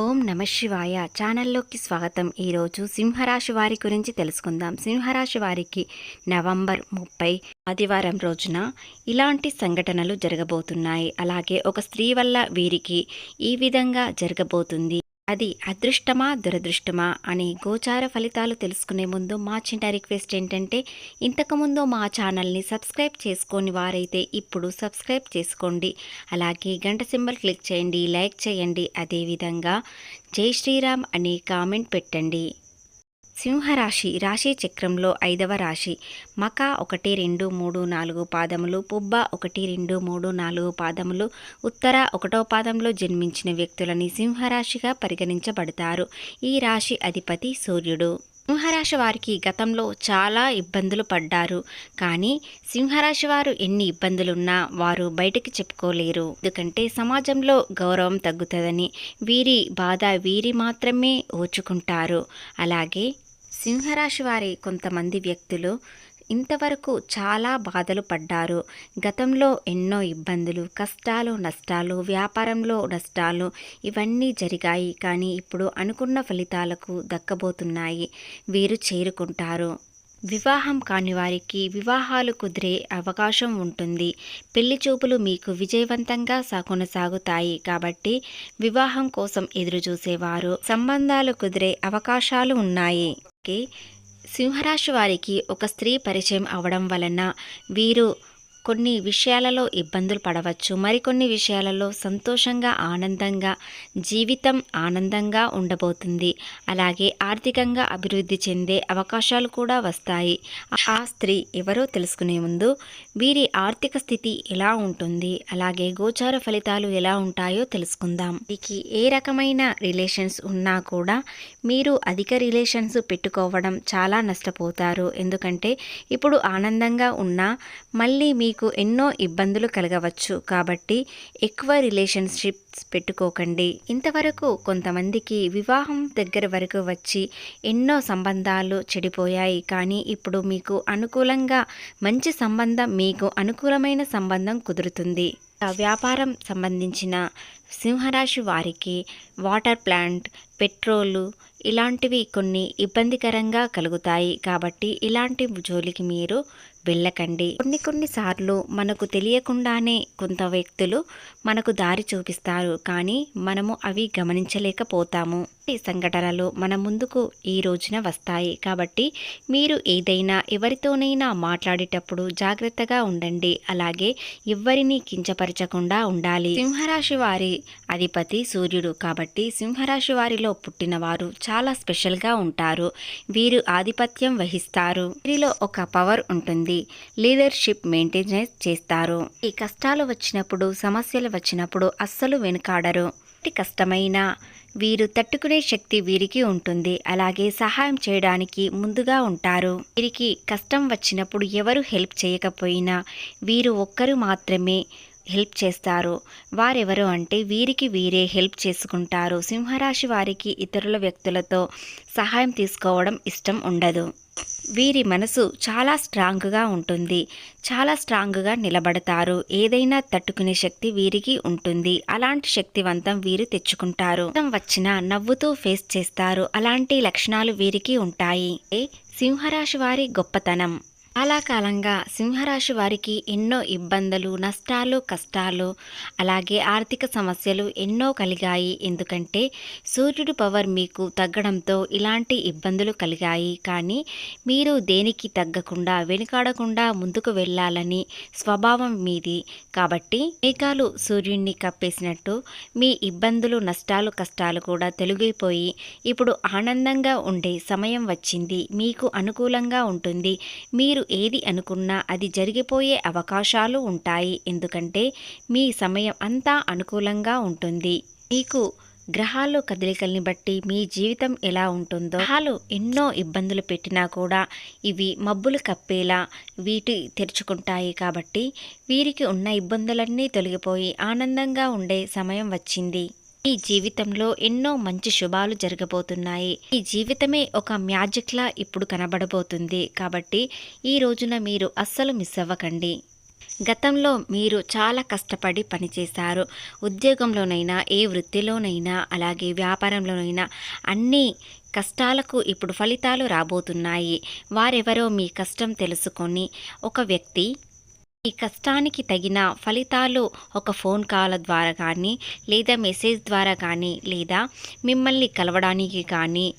ఓం నమ శివాయ ఛానల్లోకి స్వాగతం. ఈరోజు సింహరాశి వారి గురించి తెలుసుకుందాం. సింహరాశి వారికి నవంబర్ 30 ఆదివారం రోజున ఇలాంటి సంఘటనలు జరగబోతున్నాయి. అలాగే ఒక స్త్రీ వల్ల వీరికి ఈ విధంగా జరగబోతుంది. అది అదృష్టమా దురదృష్టమా అని గోచార ఫలితాలు తెలుసుకునే ముందు మా చిన్న రిక్వెస్ట్ ఏంటంటే, ఇంతకుముందు మా ఛానల్ని సబ్స్క్రైబ్ చేసుకోని వారైతే ఇప్పుడు సబ్స్క్రైబ్ చేసుకోండి. అలాగే గంట సింబల్ క్లిక్ చేయండి, లైక్ చేయండి. అదేవిధంగా జై శ్రీరామ్ అని కామెంట్ పెట్టండి. సింహరాశి రాశి చక్రంలో 5వ రాశి. మక 1, 2, 3, 4 పాదములు, పుబ్బ 1, 2, 3, 4 పాదములు, ఉత్తర 1వ పాదంలో జన్మించిన వ్యక్తులని సింహరాశిగా పరిగణించబడతారు. ఈ రాశి అధిపతి సూర్యుడు. సింహరాశి వారికి గతంలో చాలా ఇబ్బందులు పడ్డారు. కానీ సింహరాశి వారు ఎన్ని ఇబ్బందులున్నా వారు బయటికి చెప్పుకోలేరు. ఎందుకంటే సమాజంలో గౌరవం తగ్గుతుందని వీరి బాధ వీరి మాత్రమే ఓర్చుకుంటారు. అలాగే సింహరాశి వారి కొంతమంది వ్యక్తులు ఇంతవరకు చాలా బాధలు పడ్డారు. గతంలో ఎన్నో ఇబ్బందులు, కష్టాలు, నష్టాలు, వ్యాపారంలో నష్టాలు ఇవన్నీ జరిగాయి. కానీ ఇప్పుడు అనుకున్న ఫలితాలకు దక్కబోతున్నాయి. వీరు చేరుకుంటారు. వివాహం కాని వారికి వివాహాలు కుదిరే అవకాశం ఉంటుంది. పెళ్లి చూపులు మీకు విజయవంతంగా కొనసాగుతాయి. కాబట్టి వివాహం కోసం ఎదురు చూసేవారు సంబంధాలు కుదిరే అవకాశాలు ఉన్నాయి. సింహరాశి వారికి ఒక స్త్రీ పరిచయం అవడం వలన వీరు కొన్ని విషయాలలో ఇబ్బందులు పడవచ్చు. మరికొన్ని విషయాలలో సంతోషంగా ఆనందంగా జీవితం ఆనందంగా ఉండబోతుంది. అలాగే ఆర్థికంగా అభివృద్ధి చెందే అవకాశాలు కూడా వస్తాయి. ఆ స్త్రీ ఎవరో తెలుసుకునే ముందు వీరి ఆర్థిక స్థితి ఎలా ఉంటుంది, అలాగే గోచార ఫలితాలు ఎలా ఉంటాయో తెలుసుకుందాం. వీరికి ఏ రకమైన రిలేషన్స్ ఉన్నా కూడా మీరు అధిక రిలేషన్స్ పెట్టుకోవడం చాలా నష్టపోతారు. ఎందుకంటే ఇప్పుడు ఆనందంగా ఉన్నా మళ్ళీ మీకు ఎన్నో ఇబ్బందులు కలగవచ్చు. కాబట్టి ఎక్కువ రిలేషన్షిప్స్ పెట్టుకోకండి. ఇంతవరకు కొంతమందికి వివాహం దగ్గర వరకు వచ్చి ఎన్నో సంబంధాలు చెడిపోయాయి. కానీ ఇప్పుడు మీకు అనుకూలంగా మంచి సంబంధం, మీకు అనుకూలమైన సంబంధం కుదురుతుంది. వ్యాపారం సంబంధించిన సింహరాశి వారికి వాటర్ ప్లాంట్, పెట్రోలు ఇలాంటివి కొన్ని ఇబ్బందికరంగా కలుగుతాయి. కాబట్టి ఇలాంటి జోలికి మీరు వెళ్ళకండి. కొన్నిసార్లు మనకు తెలియకుండానే కొంత వ్యక్తులు మనకు దారి చూపిస్తారు. కానీ మనము అవి గమనించలేకపోతాము. ఈ సంఘటనలు మన ముందుకు ఈ రోజున వస్తాయి. కాబట్టి మీరు ఏదైనా ఎవరితోనైనా మాట్లాడేటప్పుడు జాగ్రత్తగా ఉండండి. అలాగే ఎవ్వరిని కించపరచకుండా ఉండాలి. సింహరాశి వారి అధిపతి సూర్యుడు. కాబట్టి సింహరాశి వారిలో పుట్టిన వారు చాలా స్పెషల్గా ఉంటారు. వీరు ఆధిపత్యం వహిస్తారు. వీరిలో ఒక పవర్ ఉంటుంది. లీడర్షిప్ మెయింటైన్ చేస్తారు. ఈ కష్టాలు వచ్చినప్పుడు, సమస్యలు వచ్చినప్పుడు అస్సలు వెనుకాడరు. కష్టమైన వీరు తట్టుకునే శక్తి వీరికి ఉంటుంది. అలాగే సహాయం చేయడానికి ముందుగా ఉంటారు. వీరికి కష్టం వచ్చినప్పుడు ఎవరు హెల్ప్ చేయకపోయినా వీరు ఒక్కరు మాత్రమే హెల్ప్ చేస్తారు. వారెవరు అంటే వీరికి వీరే హెల్ప్ చేసుకుంటారు. సింహరాశి వారికి ఇతరుల వ్యక్తులతో సహాయం తీసుకోవడం ఇష్టం ఉండదు. వీరి మనసు చాలా స్ట్రాంగ్గా ఉంటుంది. చాలా స్ట్రాంగ్గా నిలబడతారు. ఏదైనా తట్టుకునే శక్తి వీరికి ఉంటుంది. అలాంటి శక్తివంతం వీరు తెచ్చుకుంటారు. వచ్చినా నవ్వుతూ ఫేస్ చేస్తారు. అలాంటి లక్షణాలు వీరికి ఉంటాయి. సింహరాశి వారి గొప్పతనం. చాలా కాలంగా సింహరాశి వారికి ఎన్నో ఇబ్బందులు, నష్టాలు, కష్టాలు, అలాగే ఆర్థిక సమస్యలు ఎన్నో కలిగాయి. ఎందుకంటే సూర్యుడు పవర్ మీకు తగ్గడంతో ఇలాంటి ఇబ్బందులు కలిగాయి. కానీ మీరు దేనికి తగ్గకుండా వెనుకాడకుండా ముందుకు వెళ్ళాలని స్వభావం మీది. కాబట్టి మేఘాలు సూర్యుడిని కప్పేసినట్టు మీ ఇబ్బందులు, నష్టాలు, కష్టాలు కూడా తొలగిపోయి ఇప్పుడు ఆనందంగా ఉండే సమయం వచ్చింది. మీకు అనుకూలంగా ఉంటుంది. మీరు ఏది అనుకున్నా అది జరిగిపోయే అవకాశాలు ఉంటాయి. ఎందుకంటే మీ సమయం అంతా అనుకూలంగా ఉంటుంది. మీకు గ్రహాలు కదలికల్ని బట్టి మీ జీవితం ఎలా ఉంటుందో, గ్రహాలు ఎన్నో ఇబ్బందులు పెట్టినా కూడా ఇవి మబ్బులు కప్పేలా వీటి తెరుచుకుంటాయి. కాబట్టి వీరికి ఉన్న ఇబ్బందులన్నీ తొలగిపోయి ఆనందంగా ఉండే సమయం వచ్చింది. ఈ జీవితంలో ఎన్నో మంచి శుభాలు జరగబోతున్నాయి. ఈ జీవితమే ఒక మ్యాజిక్లా ఇప్పుడు కనబడబోతుంది. కాబట్టి ఈ రోజున మీరు అస్సలు మిస్ అవ్వకండి. గతంలో మీరు చాలా కష్టపడి పనిచేశారు. ఉద్యోగంలోనైనా, ఏ వృత్తిలోనైనా, అలాగే వ్యాపారంలోనైనా అన్నీ కష్టాలకు ఇప్పుడు ఫలితాలు రాబోతున్నాయి. వారెవరో మీ కష్టం తెలుసుకొని ఒక వ్యక్తి ఈ కష్టానికి తగిన ఫలితాలు ఒక ఫోన్ కాల్ ద్వారా కానీ, లేదా మెసేజ్ ద్వారా కానీ, లేదా మిమ్మల్ని కలవడానికి కానీ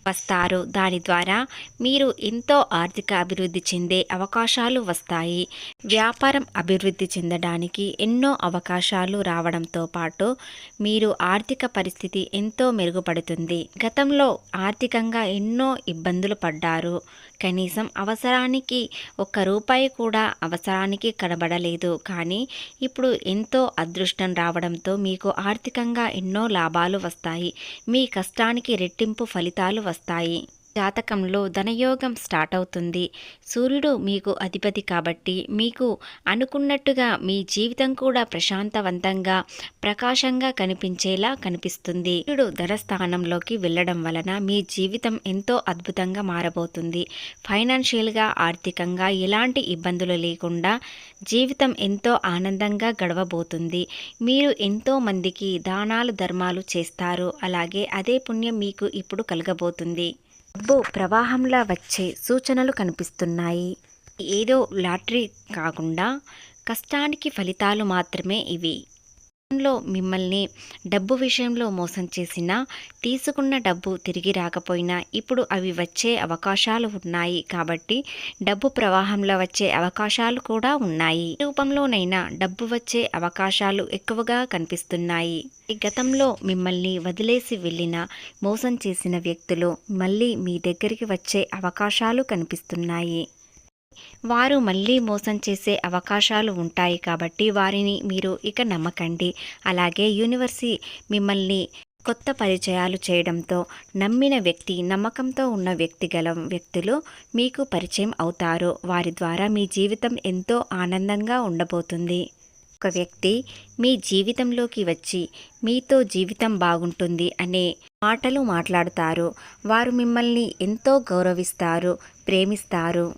వస్తారు. దాని ద్వారా మీరు ఎంతో ఆర్థిక అభివృద్ధి చెందే అవకాశాలు వస్తాయి. వ్యాపారం అభివృద్ధి చెందడానికి ఎన్నో అవకాశాలు రావడంతో పాటు మీరు ఆర్థిక పరిస్థితి ఎంతో మెరుగుపడుతుంది. గతంలో ఆర్థికంగా ఎన్నో ఇబ్బందులు పడ్డారు. కనీసం అవసరానికి ఒక్క రూపాయి కూడా అవసరానికి కనబడలేదు. కానీ ఇప్పుడు ఎంతో అదృష్టం రావడంతో మీకు ఆర్థికంగా ఎన్నో లాభాలు వస్తాయి. మీ కష్టానికి రెట్టింపు ఫలితాలు వస్తాయి. జాతకంలో ధనయోగం స్టార్ట్ అవుతుంది. సూర్యుడు మీకు అధిపతి కాబట్టి మీకు అనుకున్నట్టుగా మీ జీవితం కూడా ప్రశాంతవంతంగా ప్రకాశంగా కనిపించేలా కనిపిస్తుంది. సూర్యుడు ధనస్థానంలోకి వెళ్ళడం వలన మీ జీవితం ఎంతో అద్భుతంగా మారబోతుంది. ఫైనాన్షియల్గా, ఆర్థికంగా ఎలాంటి ఇబ్బందులు లేకుండా జీవితం ఎంతో ఆనందంగా గడవబోతుంది. మీరు ఎంతో మందికి దానాలు ధర్మాలు చేస్తారు. అలాగే అదే పుణ్యం మీకు ఇప్పుడు కలగబోతుంది. డబ్బు ప్రవాహంలా వచ్చే సూచనలు కనిపిస్తున్నాయి. ఏదో లాటరీ కాకుండా కష్టానికి ఫలితాలు మాత్రమే ఇవి. లో మిమ్మల్ని డబ్బు విషయంలో మోసం చేసినా, తీసుకున్న డబ్బు తిరిగి రాకపోయినా ఇప్పుడు అవి వచ్చే అవకాశాలు ఉన్నాయి. కాబట్టి డబ్బు ప్రవాహంలో వచ్చే అవకాశాలు కూడా ఉన్నాయి. ఏ రూపంలోనైనా డబ్బు వచ్చే అవకాశాలు ఎక్కువగా కనిపిస్తున్నాయి. గతంలో మిమ్మల్ని వదిలేసి వెళ్ళిన, మోసం చేసిన వ్యక్తులు మళ్ళీ మీ దగ్గరికి వచ్చే అవకాశాలు కనిపిస్తున్నాయి. వారు మళ్ళీ మోసం చేసే అవకాశాలు ఉంటాయి కాబట్టి వారిని మీరు ఇక నమ్మకండి. అలాగే యూనివర్సి మిమ్మల్ని కొత్త పరిచయాలు చేయడంతో నమ్మిన వ్యక్తి, నమ్మకంతో ఉన్న వ్యక్తులు మీకు పరిచయం అవుతారు. వారి ద్వారా మీ జీవితం ఎంతో ఆనందంగా ఉండబోతుంది. ఒక వ్యక్తి మీ జీవితంలోకి వచ్చి మీతో జీవితం బాగుంటుంది అనే మాటలు మాట్లాడతారు. వారు మిమ్మల్ని ఎంతో గౌరవిస్తారు, ప్రేమిస్తారు.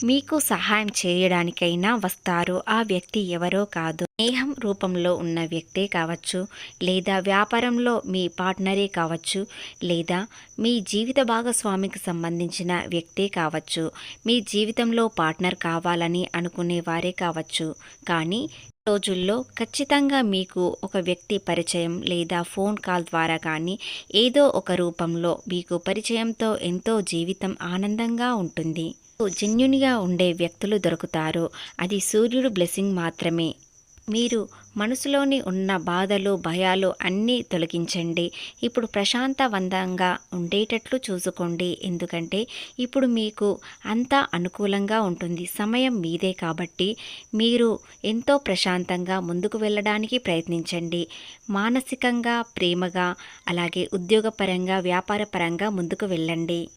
మీకు సహాయం చేయడానికైనా వస్తారు. ఆ వ్యక్తి ఎవరో కాదు, స్నేహం రూపంలో ఉన్న వ్యక్తే కావచ్చు, లేదా వ్యాపారంలో మీ పార్ట్నరే కావచ్చు, లేదా మీ జీవిత భాగస్వామికి సంబంధించిన వ్యక్తే కావచ్చు. మీ జీవితంలో పార్ట్నర్ కావాలని అనుకునే వారే కావచ్చు. కానీ రోజుల్లో ఖచ్చితంగా మీకు ఒక వ్యక్తి పరిచయం లేదా ఫోన్ కాల్ ద్వారా కానీ ఏదో ఒక రూపంలో మీకు పరిచయంతో ఎంతో జీవితం ఆనందంగా ఉంటుంది. జెన్యూన్గా ఉండే వ్యక్తులు దొరుకుతారు. అది సూర్యుడు బ్లెస్సింగ్ మాత్రమే. మీరు మనసులోని ఉన్న బాధలు, భయాలు అన్నీ తొలగించండి. ఇప్పుడు ప్రశాంతవంతంగా ఉండేటట్లు చూసుకోండి. ఎందుకంటే ఇప్పుడు మీకు అంతా అనుకూలంగా ఉంటుంది. సమయం మీదే కాబట్టి మీరు ఎంతో ప్రశాంతంగా ముందుకు వెళ్ళడానికి ప్రయత్నించండి. మానసికంగా, ప్రేమగా, అలాగే ఉద్యోగపరంగా, వ్యాపారపరంగా ముందుకు వెళ్ళండి.